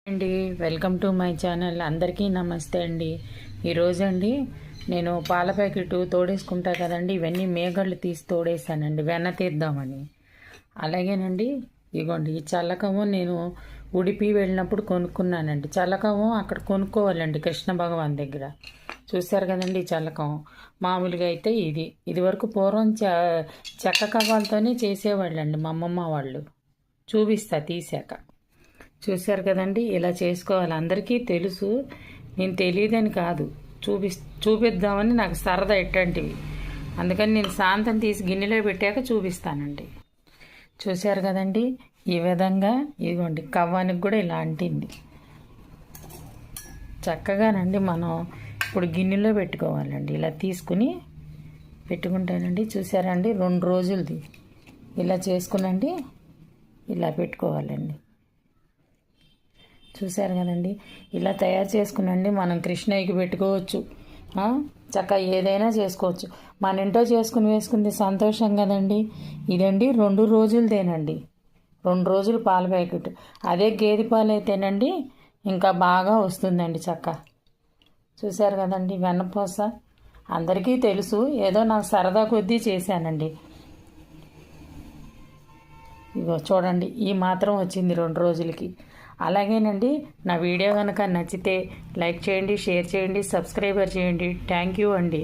అండి, welcome to my channel. అందరికీ నమస్తే అండి. ఈరోజు అండి నేను పాల ప్యాకెట్ తోడేసుకుంటా కదండి, ఇవన్నీ మేగళ్ళు తీసి తోడేసానండి వెన్న తీద్దామని. అలాగేనండి, ఇగోండి ఈ చల్లకము నేను ఉడిపి వెళ్ళినప్పుడు కొనుక్కున్నానండి. చల్లకము అక్కడ కొనుక్కోవాలండి కృష్ణ భగవాన్ దగ్గర. చూశారు కదండి ఈ చల్లకం. మామూలుగా అయితే ఇది వరకు పూర్వం చెక్క కవ్వాలతోనే చేసేవాళ్ళండి మా అమ్మమ్మ వాళ్ళు. చూపిస్తా తీసాక. చూశారు కదండి, ఇలా చేసుకోవాలి. అందరికీ తెలుసు, నేను తెలియదని కాదు, చూపిద్దామని నాకు సరదా ఎట్లాంటివి. అందుకని నేను శాంతం తీసి గిన్నెలో పెట్టాక చూపిస్తానండి. చూశారు కదండి, ఈ విధంగా ఇదిగోండి కవ్వానికి కూడా ఇలా అంటింది చక్కగానండి. మనం ఇప్పుడు గిన్నెలో పెట్టుకోవాలండి. ఇలా తీసుకుని పెట్టుకుంటానండి. చూసారండి, 2 రోజులది ఇలా చేసుకునండి, ఇలా పెట్టుకోవాలండి. చూశారు కదండి, ఇలా తయారు చేసుకునండి. మనం కృష్ణయ్యకి పెట్టుకోవచ్చు, చక్కగా ఏదైనా చేసుకోవచ్చు. మన ఇంట్లో చేసుకుని వేసుకుంది సంతోషం కదండి. ఇదండి 2 రోజులదేనండి, 2 రోజులు పాల ప్యాకెట్. అదే గేదె పాలు అయితేనండి ఇంకా బాగా వస్తుందండి చక్క. చూశారు కదండి, వెన్నపూస అందరికీ తెలుసు, ఏదో నాకు సరదా కొద్దీ చేశానండి. ఇగో చూడండి, ఈ మాత్రం వచ్చింది 2 రోజులకి. అలాగేనండి, నా వీడియో కనుక నచ్చితే లైక్ చేయండి, షేర్ చేయండి, సబ్స్క్రైబర్ చేయండి. థ్యాంక్ యూ అండి.